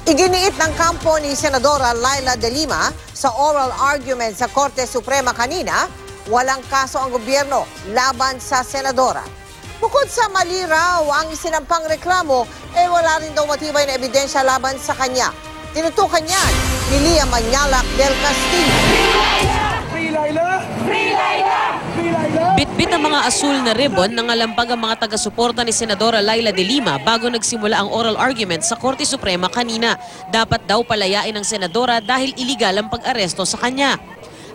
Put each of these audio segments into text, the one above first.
Iginiit ng kampo ni Senadora Laila De Lima sa oral argument sa Korte Suprema kanina, walang kaso ang gobyerno laban sa senadora. Bukod sa mali raw ang isinampang reklamo, wala rin daw matibay na ebidensya laban sa kanya. Tinutukan niyan ni Lia Manyalak del Castillo. Free Laila! Free Laila! Free Laila! Bitbit ang mga asul na ribbon ng alampag ang mga taga-suporta ni Senadora Laila De Lima bago nagsimula ang oral argument sa Korte Suprema kanina. Dapat daw palayain ng senadora dahil iligal ang pag-aresto sa kanya.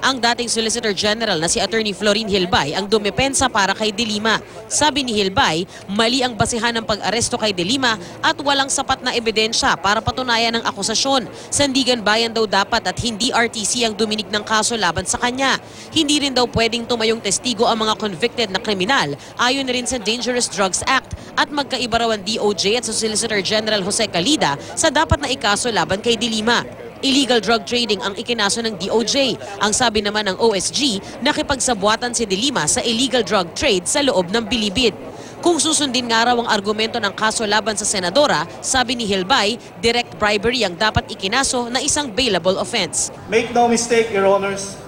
Ang dating Solicitor General na si Attorney Florin Hilbay ang dumepensa para kay De Lima. Sabi ni Hilbay, mali ang basihan ng pag-aresto kay De Lima at walang sapat na ebidensya para patunayan ang akusasyon. Sandigan Bayan daw dapat at hindi RTC ang duminig ng kaso laban sa kanya. Hindi rin daw pwedeng tumayong testigo ang mga convicted na kriminal ayon na rin sa Dangerous Drugs Act at magkaiba raw ang DOJ at sa Solicitor General Jose Calida sa dapat na ikaso laban kay De Lima. Illegal drug trading ang ikinaso ng DOJ. Ang sabi naman ng OSG, nakipagsabuatan si De Lima sa illegal drug trade sa loob ng bilibid. Kung susundin nga raw ang argumento ng kaso laban sa senadora, sabi ni Hilbay, direct bribery ang dapat ikinaso na isang bailable offense. Make no mistake, Your Honors,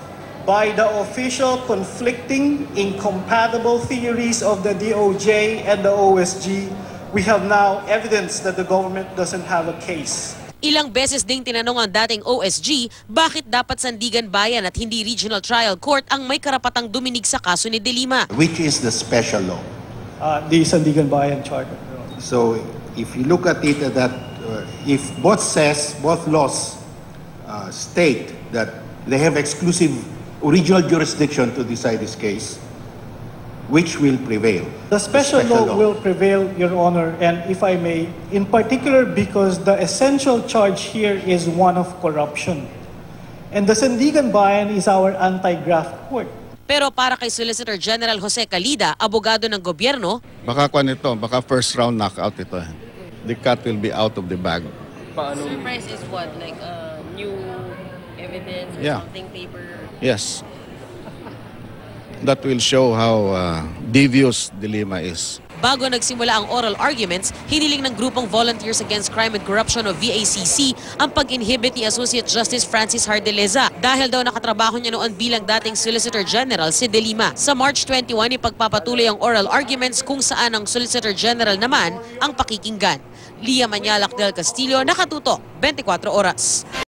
by the official conflicting, incompatible theories of the DOJ and the OSG, we have now evidence that the government doesn't have a case. Ilang beses ding tinanong ang dating OSG bakit dapat Sandigan Bayan at hindi Regional Trial Court ang may karapatang duminig sa kaso ni De Lima. Which is the special law? The Sandigan Bayan Charter. So if you look at it that if both laws state that they have exclusive original jurisdiction to decide this case, which will prevail? The special law will prevail, Your Honor, and if I may, in particular because the essential charge here is one of corruption. And the Sandigan Bayan is our anti-graft court. Pero para kay Solicitor General Jose Calida, abogado ng gobyerno, baka baka first round knockout ito. The cat will be out of the bag. surprise is what? Like new evidence, Yeah. something paper? Yes. That will show how devious De Lima is. Bago nagsimula ang oral arguments, hiniling ng grupong Volunteers Against Crime and Corruption o VACC ang pag-inhibit ni Associate Justice Francis Hardeleza dahil daw nakatrabaho niya noon bilang dating Solicitor General si De Lima. Sa March 21, ipagpapatuloy ang oral arguments kung saan ang Solicitor General naman ang pakikinggan. Lia Manyalak del Castillo, Nakatutok, 24 Oras.